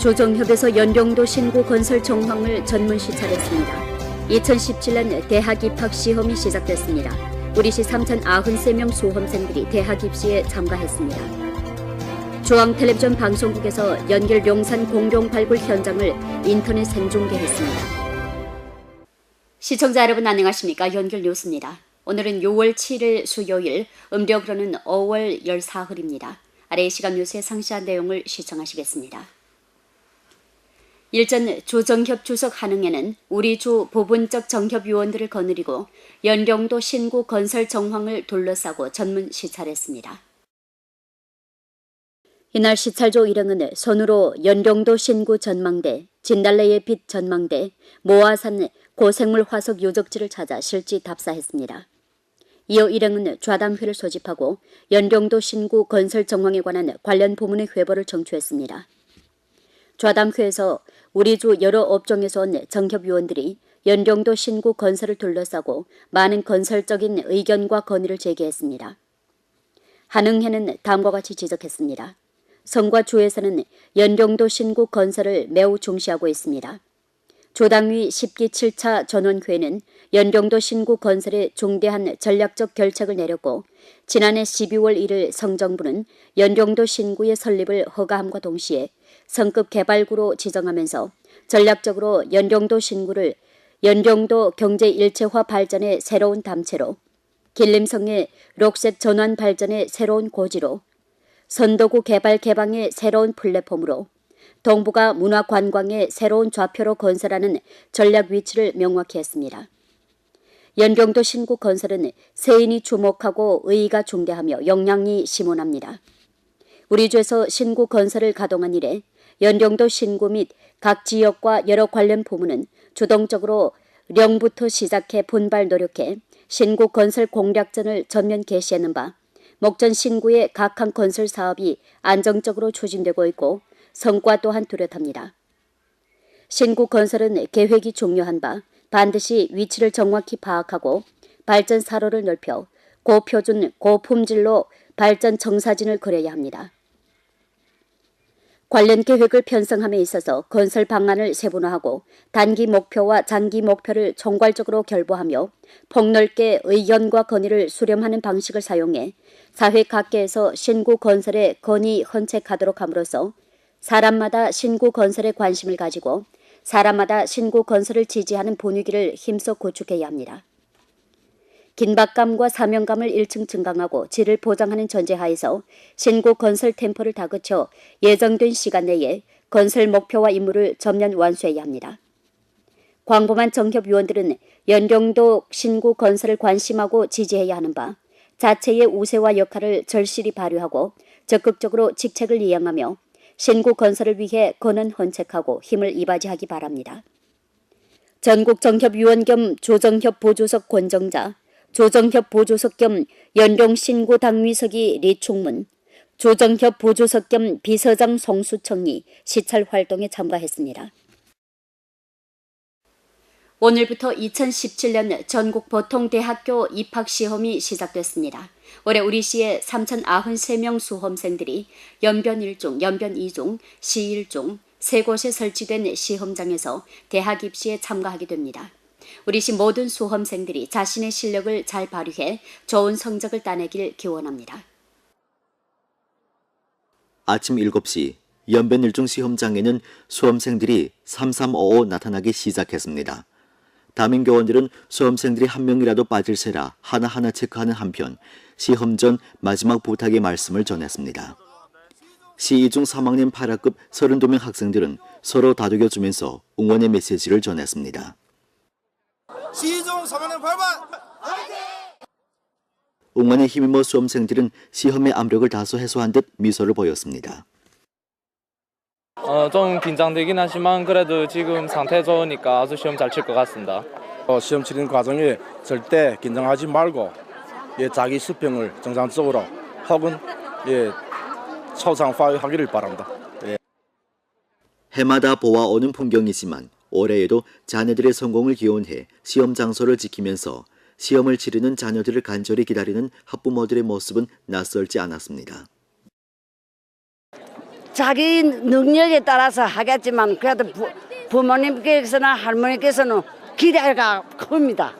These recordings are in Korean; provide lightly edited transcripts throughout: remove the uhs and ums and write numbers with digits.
조정협에서 연령도 신고 건설 정황을 전문 시찰했습니다. 2017년 대학 입학 시험이 시작됐습니다. 우리시 3,093명 수험생들이 대학 입시에 참가했습니다. 중앙텔레비전 방송국에서 연길 용산 공룡 발굴 현장을 인터넷 생중계했습니다. 시청자 여러분 안녕하십니까? 연길 뉴스입니다. 오늘은 6월 7일 수요일, 음력으로는 5월 14일입니다. 아래의 시각 뉴스의 상세한 내용을 시청하시겠습니다. 일전 조정협 주석 한흥에는 우리 주 부분적 정협위원들을 거느리고 연령도 신구 건설 정황을 둘러싸고 전문 시찰했습니다. 이날 시찰조 일행은 손으로 연령도 신구 전망대, 진달래의 빛 전망대, 모아산 고생물 화석 유적지를 찾아 실지 답사했습니다. 이어 일행은 좌담회를 소집하고 연령도 신구 건설 정황에 관한 관련 부문의 회보를 청취했습니다. 좌담회에서 우리 주 여러 업종에서 온 정협위원들이 연령도 신구 건설을 둘러싸고 많은 건설적인 의견과 건의를 제기했습니다. 한흥회는 다음과 같이 지적했습니다. 성과 주에서는 연령도 신구 건설을 매우 중시하고 있습니다. 조당위 10기 7차 전원회는 연령도 신구 건설에 중대한 전략적 결책을 내렸고 지난해 12월 1일 성정부는 연령도 신구의 설립을 허가함과 동시에 성급 개발구로 지정하면서 전략적으로 연령도 신구를 연령도 경제 일체화 발전의 새로운 담체로, 길림성의 록색 전환 발전의 새로운 고지로, 선도구 개발 개방의 새로운 플랫폼으로, 동북아 문화 관광의 새로운 좌표로 건설하는 전략 위치를 명확히 했습니다. 연령도 신구 건설은 세인이 주목하고 의의가 중대하며 역량이 심오합니다. 우리 주에서 신구 건설을 가동한 이래 연령도 신구 및 각 지역과 여러 관련 부문은 주동적으로 령부터 시작해 분발 노력해 신구 건설 공략전을 전면 개시하는 바 목전 신구의 각항 건설 사업이 안정적으로 추진되고 있고 성과 또한 뚜렷합니다. 신구 건설은 계획이 중요한 바 반드시 위치를 정확히 파악하고 발전 사로를 넓혀 고표준 고품질로 발전 정사진을 그려야 합니다. 관련 계획을 편성함에 있어서 건설 방안을 세분화하고 단기 목표와 장기 목표를 총괄적으로 결부하며 폭넓게 의견과 건의를 수렴하는 방식을 사용해 사회 각계에서 신구 건설에 건의 헌책하도록 함으로써 사람마다 신구 건설에 관심을 가지고 사람마다 신구 건설을 지지하는 분위기를 힘써 구축해야 합니다. 긴박감과 사명감을 1층 증강하고 질을 보장하는 전제하에서 신구 건설 템포를 다그쳐 예정된 시간 내에 건설 목표와 임무를 전면 완수해야 합니다. 광범한 정협위원들은 연령도 신구 건설을 관심하고 지지해야 하는 바 자체의 우세와 역할을 절실히 발휘하고 적극적으로 직책을 이행하며 신구 건설을 위해 권한 헌책하고 힘을 이바지하기 바랍니다. 전국 정협위원 겸 조정협 보조석 권정자, 조정협 보조석 겸 연령 신구 당위석이 리충문, 조정협 보조석 겸 비서장 송수청이 시찰 활동에 참가했습니다. 오늘부터 2017년 전국 보통대학교 입학시험이 시작됐습니다. 올해 우리시의 3,093명 수험생들이 연변 1중, 연변 2중, 시 1중 세 곳에 설치된 시험장에서 대학 입시에 참가하게 됩니다. 우리시 모든 수험생들이 자신의 실력을 잘 발휘해 좋은 성적을 따내길 기원합니다. 아침 7시 연변 1중 시험장에는 수험생들이 3355 나타나기 시작했습니다. 담임교원들은 수험생들이 한 명이라도 빠질 새라 하나하나 체크하는 한편 시험 전 마지막 부탁의 말씀을 전했습니다. 시2중 3학년 8학급 32명 학생들은 서로 다독여주면서 응원의 메시지를 전했습니다. 시2중 3학년 8반 화이팅! 응원에 힘입어 수험생들은 시험의 압력을 다소 해소한 듯 미소를 보였습니다. 좀 긴장되긴 하지만 그래도 지금 상태 좋으니까 아주 시험 잘 칠 것 같습니다. 시험 치는 과정에 절대 긴장하지 말고 자기 수평을 정상적으로 혹은 최우선 파악하기를 바랍니다. 해마다 보아오는 풍경이지만 올해에도 자녀들의 성공을 기원해 시험 장소를 지키면서 시험을 치르는 자녀들을 간절히 기다리는 학부모들의 모습은 낯설지 않았습니다. 자기 능력에 따라서 하겠지만 그래도 부모님께서나 할머니께서는 기대가 큽니다.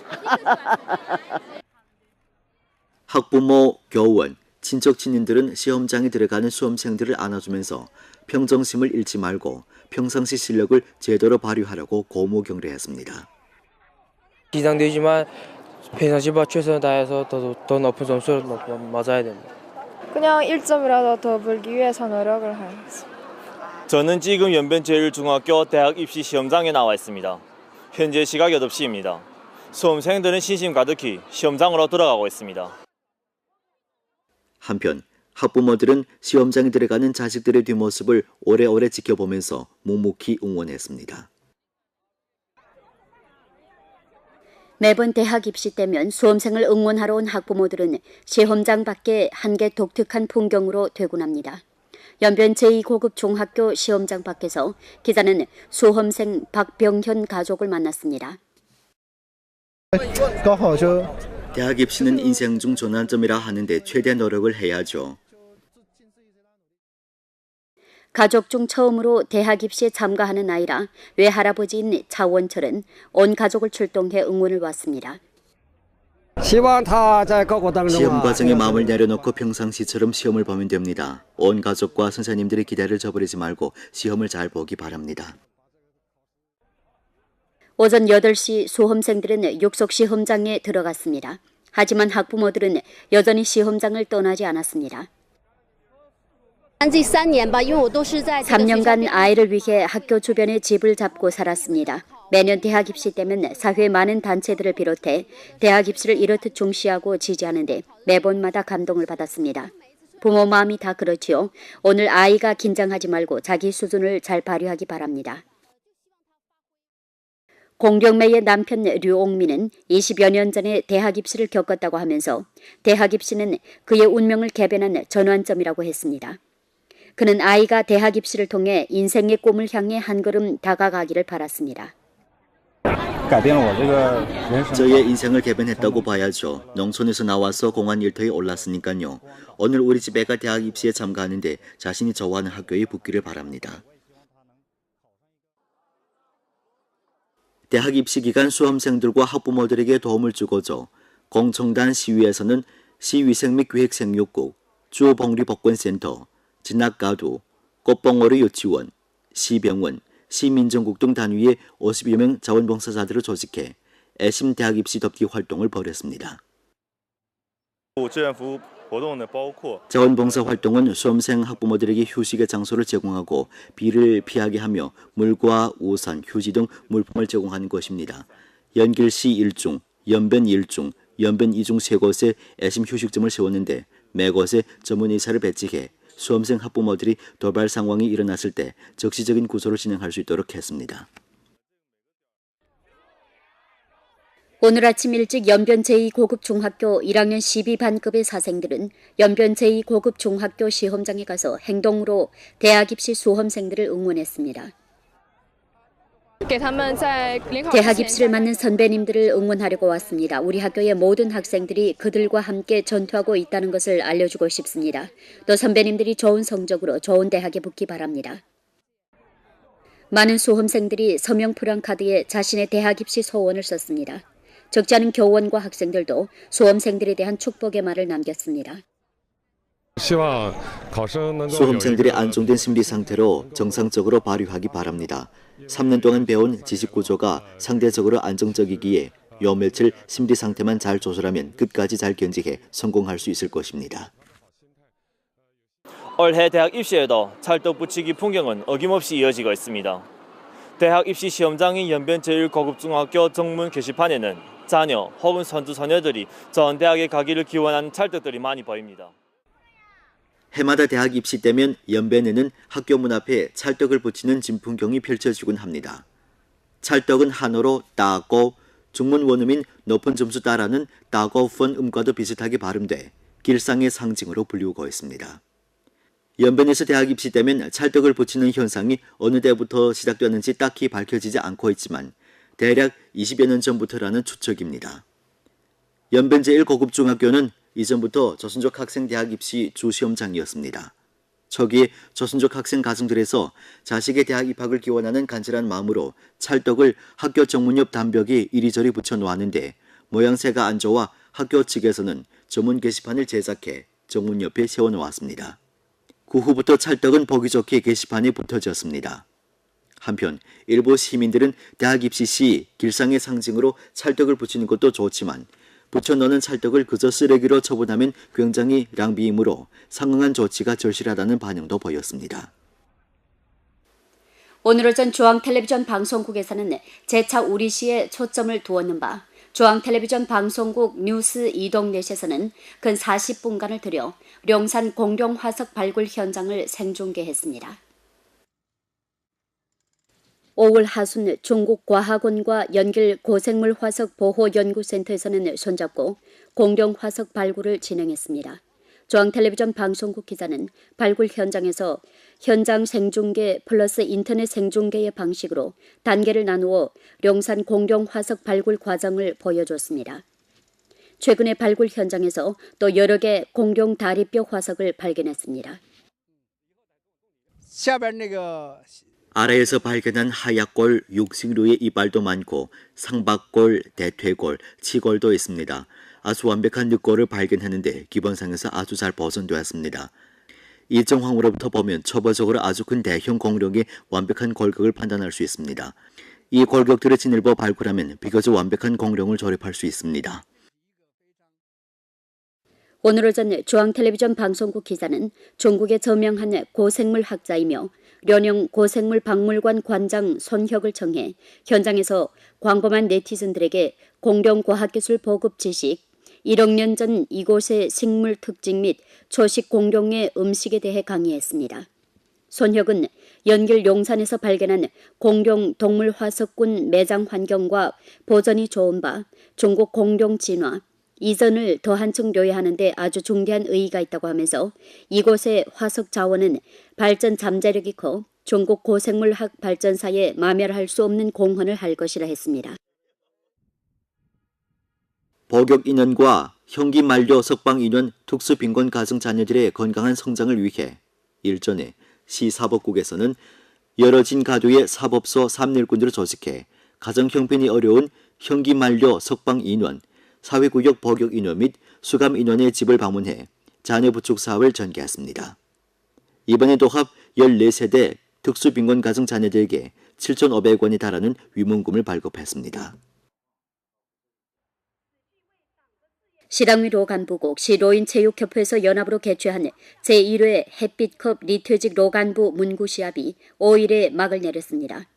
학부모, 교원, 친척 친인들은 시험장에 들어가는 수험생들을 안아주면서 평정심을 잃지 말고 평상시 실력을 제대로 발휘하라고 고무 격려했습니다. 긴장되지만 평상시보다 최선을 다해서 더 높은 점수를 맞아야 됩니다. 그냥 1점이라도 더 벌기 위해서 노력을 하겠습니다. 저는 지금 연변 제1중학교 대학 입시 시험장에 나와 있습니다. 현재 시각 8시입니다. 수험생들은 신심 가득히 시험장으로 들어가고 있습니다. 한편 학부모들은 시험장에 들어가는 자식들의 뒷모습을 오래오래 지켜보면서 묵묵히 응원했습니다. 매번 대학 입시 때면 수험생을 응원하러 온 학부모들은 시험장 밖에 한개 독특한 풍경으로 되곤합니다. 연변 제2고급 중학교 시험장 밖에서 기자는 수험생 박병현 가족을 만났습니다. 대학 입시는 인생 중 전환점이라 하는데 최대 노력을 해야죠. 가족 중 처음으로 대학 입시에 참가하는 아이라 외할아버지인 차원철은 온 가족을 출동해 응원을 왔습니다. 시험 과정에 마음을 내려놓고 평상시처럼 시험을 보면 됩니다. 온 가족과 선생님들의 기대를 저버리지 말고 시험을 잘 보기 바랍니다. 오전 8시 수험생들은 육속 시험장에 들어갔습니다. 하지만 학부모들은 여전히 시험장을 떠나지 않았습니다. 3년간 아이를 위해 학교 주변에 집을 잡고 살았습니다. 매년 대학 입시 때면 사회 많은 단체들을 비롯해 대학 입시를 이렇듯 중시하고 지지하는데 매번마다 감동을 받았습니다. 부모 마음이 다 그렇지요. 오늘 아이가 긴장하지 말고 자기 수준을 잘 발휘하기 바랍니다. 공경매의 남편 류옥민은 20여 년 전에 대학 입시를 겪었다고 하면서 대학 입시는 그의 운명을 개변한 전환점이라고 했습니다. 그는 아이가 대학 입시를 통해 인생의 꿈을 향해 한 걸음 다가가기를 바랐습니다. 저의 인생을 개변했다고 봐야죠. 농촌에서 나와서 공안 일터에 올랐으니까요. 오늘 우리 집 애가 대학 입시에 참가하는데 자신이 좋아하는 학교에 붙기를 바랍니다. 대학 입시 기간 수험생들과 학부모들에게 도움을 주고자 공청단 시위에서는 시위생 및 기획생육국, 주봉리복권센터, 진학가두, 꽃봉오리 유치원, 시병원, 시민정국 등 단위의 50여 명 자원봉사자들을 조직해 애심 대학 입시 덮기 활동을 벌였습니다. 자원봉사 활동은 수험생 학부모들에게 휴식의 장소를 제공하고 비를 피하게 하며 물과 우산, 휴지 등 물품을 제공하는 것입니다. 연길시 1중, 연변 1중, 연변 2중 세 곳에 애심 휴식점을 세웠는데 매곳에 전문의사를 배치해 수험생 학부모들이 돌발 상황이 일어났을 때 적시적인 구조를 진행할 수 있도록 했습니다. 오늘 아침 일찍 연변 제2고급 중학교 1학년 12반급의 사생들은 연변 제2고급 중학교 시험장에 가서 행동으로 대학 입시 수험생들을 응원했습니다. 대학 입시를 맞는 선배님들을 응원하려고 왔습니다. 우리 학교의 모든 학생들이 그들과 함께 전투하고 있다는 것을 알려주고 싶습니다. 또 선배님들이 좋은 성적으로 좋은 대학에 붙기 바랍니다. 많은 수험생들이 서명 프랑카드에 자신의 대학 입시 소원을 썼습니다. 적지 않은 교원과 학생들도 수험생들에 대한 축복의 말을 남겼습니다. 수험생들이 안정된 심리 상태로 정상적으로 발휘하기 바랍니다. 3년 동안 배운 지식 구조가 상대적으로 안정적이기에 요 며칠 심리 상태만 잘 조절하면 끝까지 잘 견직해 성공할 수 있을 것입니다. 올해 대학 입시에도 찰떡 붙이기 풍경은 어김없이 이어지고 있습니다. 대학 입시 시험장인 연변 제1고급중학교 정문 게시판에는 자녀 혹은 손주 소녀들이 전 대학에 가기를 기원하는 찰떡들이 많이 보입니다. 해마다 대학 입시 때면 연변에는 학교 문 앞에 찰떡을 붙이는 진풍경이 펼쳐지곤 합니다. 찰떡은 한어로 따고 중문 원음인 높은 점수 따라는 따고펀 음과도 비슷하게 발음돼 길상의 상징으로 불리우고 있습니다. 연변에서 대학 입시 때면 찰떡을 붙이는 현상이 어느 때부터 시작되었는지 딱히 밝혀지지 않고 있지만 대략 20여 년 전부터라는 추측입니다. 연변 제1고급중학교는 이전부터 조선족 학생 대학 입시 주 시험장이었습니다. 초기에 조선족 학생 가정들에서 자식의 대학 입학을 기원하는 간절한 마음으로 찰떡을 학교 정문 옆 담벽에 이리저리 붙여 놓았는데 모양새가 안 좋아 학교 측에서는 전문 게시판을 제작해 정문 옆에 세워놓았습니다. 그 후부터 찰떡은 보기 좋게 게시판에 붙어졌습니다. 한편 일부 시민들은 대학 입시 시 길상의 상징으로 찰떡을 붙이는 것도 좋지만 붙여넣는 찰떡을 그저 쓰레기로 처분하면 굉장히 낭비이므로 상응한 조치가 절실하다는 반응도 보였습니다. 오늘 오전 중앙텔레비전 방송국에서는 재차 우리시에 초점을 두었는 바 중앙텔레비전 방송국 뉴스 이동넷에서는 근 40분간을 들여 룡산 공룡화석 발굴 현장을 생중계했습니다. 5월 하순 중국과학원과 연길 고생물 화석 보호연구센터에서는 손잡고 공룡 화석 발굴을 진행했습니다. 중앙텔레비전 방송국 기자는 발굴 현장에서 현장 생중계 플러스 인터넷 생중계의 방식으로 단계를 나누어 룡산 공룡 화석 발굴 과정을 보여줬습니다. 최근에 발굴 현장에서 또 여러 개 공룡 다리뼈 화석을 발견했습니다. 아래에서 발견한 하얗골, 육식류의 이빨도 많고 상박골, 대퇴골, 치골도 있습니다. 아주 완벽한 늑골을 발견했는데 기본상에서 아주 잘 보존되었습니다. 이 정황으로부터 보면 초보적으로 아주 큰 대형 공룡의 완벽한 골격을 판단할 수 있습니다. 이 골격들의 진일보 발굴하면 비교적 완벽한 공룡을 조립할 수 있습니다. 오늘 오전 중앙텔레비전 방송국 기자는 중국의 저명한 고생물 학자이며 련영 고생물 박물관 관장 손혁을 청해 현장에서 광범한 네티즌들에게 공룡 과학기술 보급 지식, 1억 년 전 이곳의 식물 특징 및 초식 공룡의 음식에 대해 강의했습니다. 손혁은 연길 용산에서 발견한 공룡 동물 화석군 매장 환경과 보존이 좋은 바 중국 공룡 진화, 이전을 더 한층 료해하는 데 아주 중대한 의의가 있다고 하면서 이곳의 화석 자원은 발전 잠재력이 커 중국 고생물학 발전사에 마멸할 수 없는 공헌을 할 것이라 했습니다. 복역 인원과 형기 만료 석방 인원 특수 빈곤 가정 자녀들의 건강한 성장을 위해 일전에 시 사법국에서는 열어진 가도의 사법소 3일군들을 조직해 가정 형편이 어려운 형기 만료 석방 인원, 사회구역 복역 인원 및 수감 인원의 집을 방문해 자녀 부축 사업을 전개했습니다. 이번에도 합 14세대 특수빈곤 가정 자녀들에게 7,500원에 달하는 위문금을 발급했습니다. 시당위 로간부국 시로인체육협회에서 연합으로 개최한 제1회 햇빛컵 리퇴직 로간부 문구시합이 5일에 막을 내렸습니다.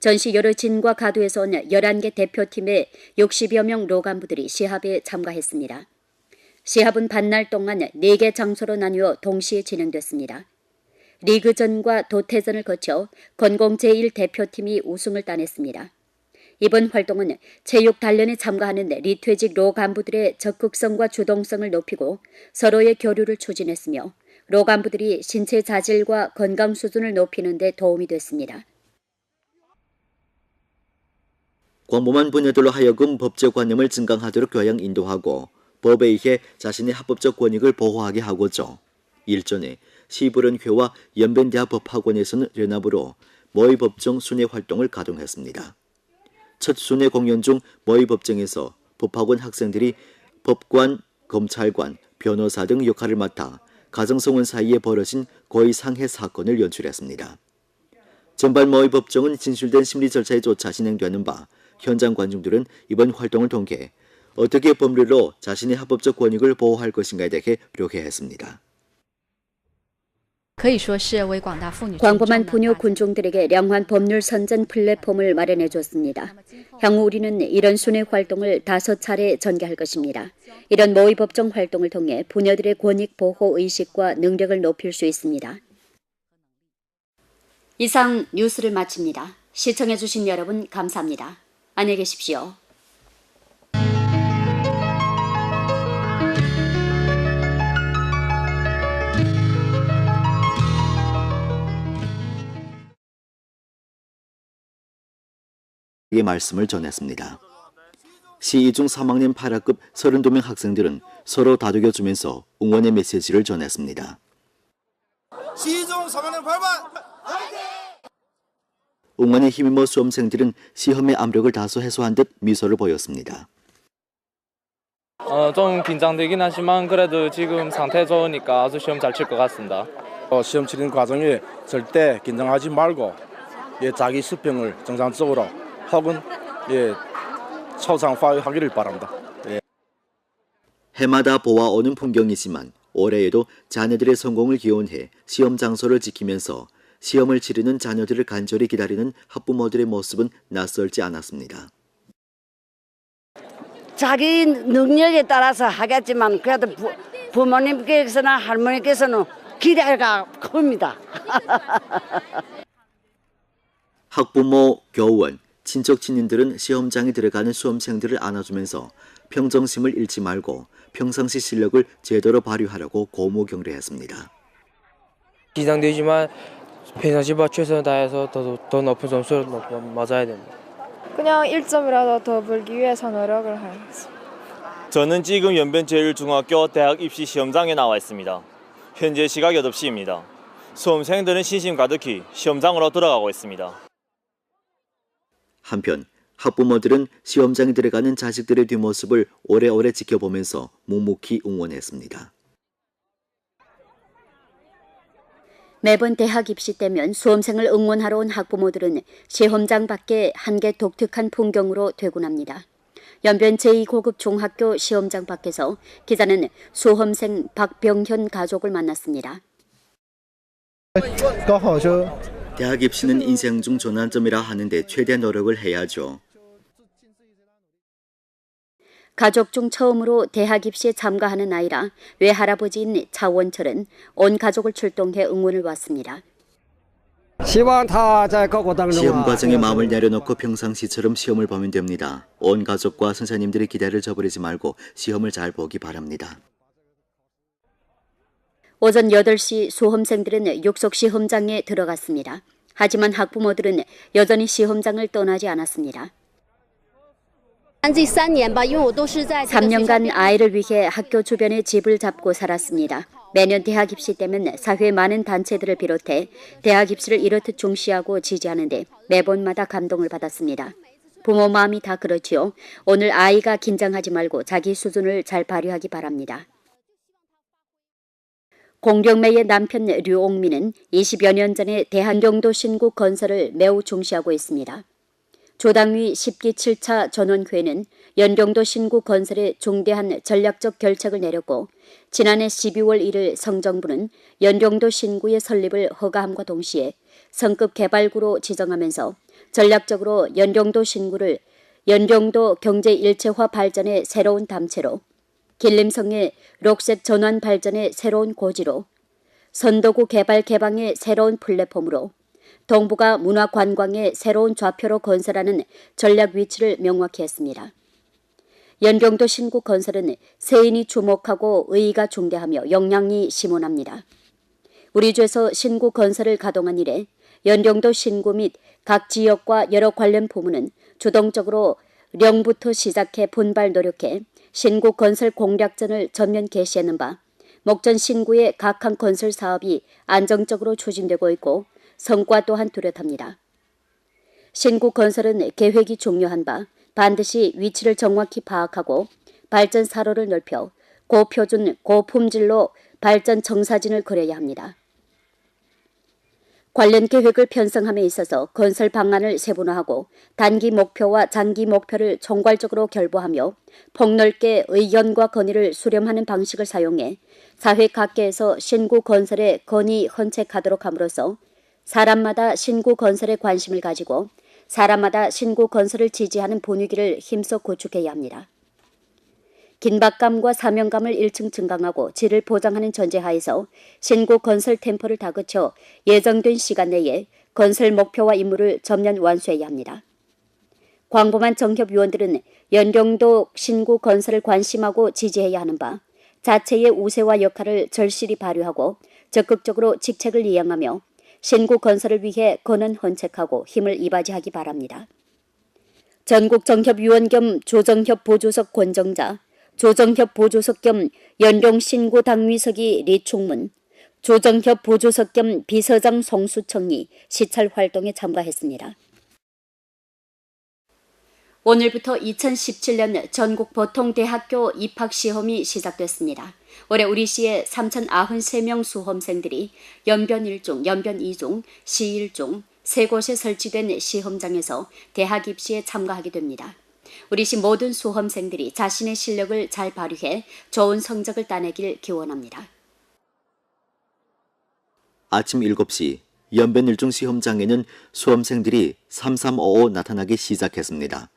전시 여러 진과 가도에서 온 11개 대표팀의 60여 명 로간부들이 시합에 참가했습니다. 시합은 반날 동안 4개 장소로 나뉘어 동시에 진행됐습니다. 리그전과 도태전을 거쳐 건공 제1 대표팀이 우승을 따냈습니다. 이번 활동은 체육 단련에 참가하는 리퇴직 로 간부들의 적극성과 주동성을 높이고 서로의 교류를 추진했으며 로 간부들이 신체 자질과 건강 수준을 높이는 데 도움이 됐습니다. 광범한 분야들로 하여금 법적 관념을 증강하도록 교양 인도하고 법에 의해 자신의 합법적 권익을 보호하게 하고자 일전에 시부런회와 연변대학 법학원에서는 연합으로 모의법정 순회 활동을 가동했습니다. 첫 순회 공연 중 모의법정에서 법학원 학생들이 법관, 검찰관, 변호사 등 역할을 맡아 가정성원 사이에 벌어진 고의 상해 사건을 연출했습니다. 전반 모의법정은 진실된 심리 절차에 쫓아 진행되는 바 현장 관중들은 이번 활동을 통해 어떻게 법률로 자신의 합법적 권익을 보호할 것인가에 대해 료해했습니다. 광범한 부녀 군중들에게 량환 법률 선전 플랫폼을 마련해 줬습니다. 향후 우리는 이런 순회 활동을 5차례 전개할 것입니다. 이런 모의법정 활동을 통해 부녀들의 권익 보호 의식과 능력을 높일 수 있습니다. 이상 뉴스를 마칩니다. 시청해 주신 여러분 감사합니다. 안녕히 계십시오. 의 말씀을 전했습니다. 시2중 3학년 8학급 32명 학생들은 서로 다독여주면서 응원의 메시지를 전했습니다. 시종 3학년 8반 응원에 힘입어 수험생들은 시험의 압력을 다소 해소한 듯 미소를 보였습니다. 좀 긴장되긴 하지만 그래도 지금 상태 좋으니까 아주 시험 잘 칠 것 같습니다. 시험 치는 과정에 절대 긴장하지 말고 자기 수평을 정상적으로 혹은 초상 파악하기를 바랍니다. 해마다 보아오는 풍경이지만 올해에도 자녀들의 성공을 기원해 시험 장소를 지키면서 시험을 치르는 자녀들을 간절히 기다리는 학부모들의 모습은 낯설지 않았습니다. 자기 능력에 따라서 하겠지만 그래도 부모님께서나 할머니께서는 기대가 큽니다. 학부모, 교원, 친척 친인들은 시험장에 들어가는 수험생들을 안아주면서 평정심을 잃지 말고 평상시 실력을 제대로 발휘하라고 고무 격려했습니다. 긴장되지만 평상시 최선을 다해서 더 높은 점수를 맞아야 됩니다. 그냥 1점이라도 더 벌기 위해서 노력을 하겠습니다. 저는 지금 연변제일중학교 대학 입시 시험장에 나와 있습니다. 현재 시각 8시입니다. 수험생들은 신심 가득히 시험장으로 들어가고 있습니다. 한편 학부모들은 시험장에 들어가는 자식들의 뒷모습을 오래오래 지켜보면서 묵묵히 응원했습니다. 매번 대학 입시 때면 수험생을 응원하러 온 학부모들은 시험장 밖에 한개 독특한 풍경으로 되곤합니다. 연변 제2고급 중학교 시험장 밖에서 기자는 수험생 박병현 가족을 만났습니다. 대학 입시는 인생 중 전환점이라 하는데 최대 노력을 해야죠. 가족 중 처음으로 대학 입시에 참가하는 아이라 외할아버지인 차원철은 온 가족을 출동해 응원을 왔습니다. 시험 과정에 마음을 내려놓고 평상시처럼 시험을 보면 됩니다. 온 가족과 선생님들의 기대를 저버리지 말고 시험을 잘 보기 바랍니다. 오전 8시 수험생들은 육속 시험장에 들어갔습니다. 하지만 학부모들은 여전히 시험장을 떠나지 않았습니다. 3년간 아이를 위해 학교 주변에 집을 잡고 살았습니다. 매년 대학 입시 때면 사회 많은 단체들을 비롯해 대학 입시를 이렇듯 중시하고 지지하는데 매번마다 감동을 받았습니다. 부모 마음이 다 그렇지요. 오늘 아이가 긴장하지 말고 자기 수준을 잘 발휘하기 바랍니다. 공경매의 남편 류옥민은 20여 년 전에 대한경도 신구 건설을 매우 중시하고 있습니다. 조당위 10기 7차 전원회는 연경도 신구 건설에 중대한 전략적 결책을 내렸고 지난해 12월 1일 성정부는 연경도 신구의 설립을 허가함과 동시에 성급 개발구로 지정하면서 전략적으로 연경도 신구를 연경도 경제 일체화 발전의 새로운 담채로 길림성의 녹색 전환 발전의 새로운 고지로 선도구 개발 개방의 새로운 플랫폼으로 동북아 문화 관광의 새로운 좌표로 건설하는 전략 위치를 명확히 했습니다. 연경도 신구 건설은 세인이 주목하고 의의가 중대하며 역량이 심원합니다. 우리 주에서 신구 건설을 가동한 이래 연경도 신구 및 각 지역과 여러 관련 부문은 주동적으로 령부터 시작해 분발 노력해 신구 건설 공략전을 전면 개시하는 바 목전 신구의 각항 건설 사업이 안정적으로 추진되고 있고 성과 또한 뚜렷합니다. 신구 건설은 계획이 중요한 바 반드시 위치를 정확히 파악하고 발전 사로를 넓혀 고표준 고품질로 발전 청사진을 그려야 합니다. 관련 계획을 편성함에 있어서 건설 방안을 세분화하고 단기 목표와 장기 목표를 총괄적으로 결부하며 폭넓게 의견과 건의를 수렴하는 방식을 사용해 사회 각계에서 신구 건설에 건의 헌책하도록 함으로써 사람마다 신구 건설에 관심을 가지고 사람마다 신구 건설을 지지하는 분위기를 힘써 구축해야 합니다. 긴박감과 사명감을 1층 증강하고 질을 보장하는 전제하에서 신구 건설 템포를 다그쳐 예정된 시간 내에 건설 목표와 임무를 전면 완수해야 합니다. 광범한 정협위원들은 연경도 신구 건설을 관심하고 지지해야 하는 바 자체의 우세와 역할을 절실히 발휘하고 적극적으로 직책을 이행하며 신구 건설을 위해 권한 헌책하고 힘을 이바지하기 바랍니다. 전국정협위원 겸 조정협 보조석 권정자, 조정협 보조석 겸 연경 신구 당위석이 리충문, 조정협 보조석 겸 비서장 송수청이 시찰 활동에 참가했습니다. 오늘부터 2017년 전국 보통대학교 입학시험이 시작됐습니다. 올해 우리시의 3,093명 수험생들이 연변 1중, 연변 2중, 시 1중 세 곳에 설치된 시험장에서 대학 입시에 참가하게 됩니다. 우리시 모든 수험생들이 자신의 실력을 잘 발휘해 좋은 성적을 따내길 기원합니다. 아침 7시 연변 1중 시험장에는 수험생들이 3355 나타나기 시작했습니다.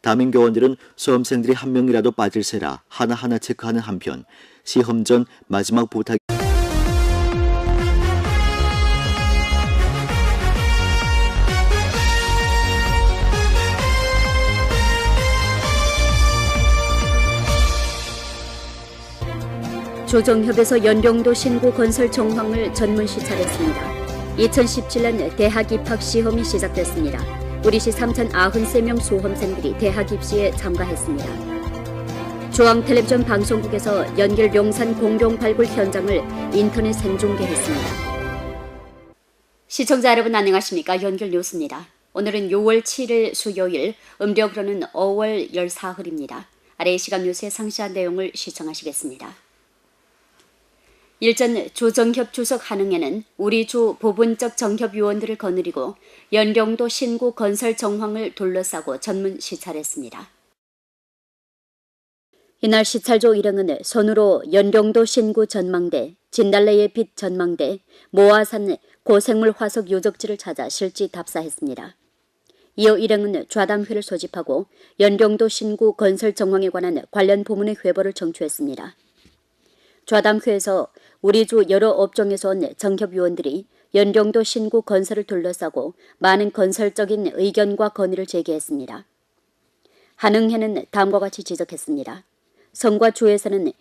담임교원들은 수험생들이 한 명이라도 빠질 새라 하나하나 체크하는 한편 시험 전 마지막 부탁 조정협에서 연령도 신고 건설 정황을 전문 시찰했습니다. 2017년 대학 입학 시험이 시작됐습니다. 우리시 3,093명 수험생들이 대학 입시에 참가했습니다. 중앙텔레비전 방송국에서 연길 용산 공룡 발굴 현장을 인터넷 생중계했습니다. 시청자 여러분 안녕하십니까? 연길 뉴스입니다. 오늘은 6월 7일 수요일, 음력으로는 5월 14일입니다. 아래 이 시각 뉴스의 상세한 내용을 시청하시겠습니다. 일전 조정협 주석 한흥에는 우리 주 부분적 정협위원들을 거느리고 연령도 신구 건설 정황을 둘러싸고 전문 시찰했습니다. 이날 시찰조 일행은 손으로 연령도 신구 전망대, 진달래의 빛 전망대, 모아산 고생물 화석 유적지를 찾아 실지 답사했습니다. 이어 일행은 좌담회를 소집하고 연령도 신구 건설 정황에 관한 관련 부문의 회보를 청취했습니다. 좌담회에서 우리 주 여러 업종에서 온 정협위원들이 연령도 신구 건설을 둘러싸고 많은 건설적인 의견과 건의를 제기했습니다. 한흥회는 다음과 같이 지적했습니다. 성과 주에서는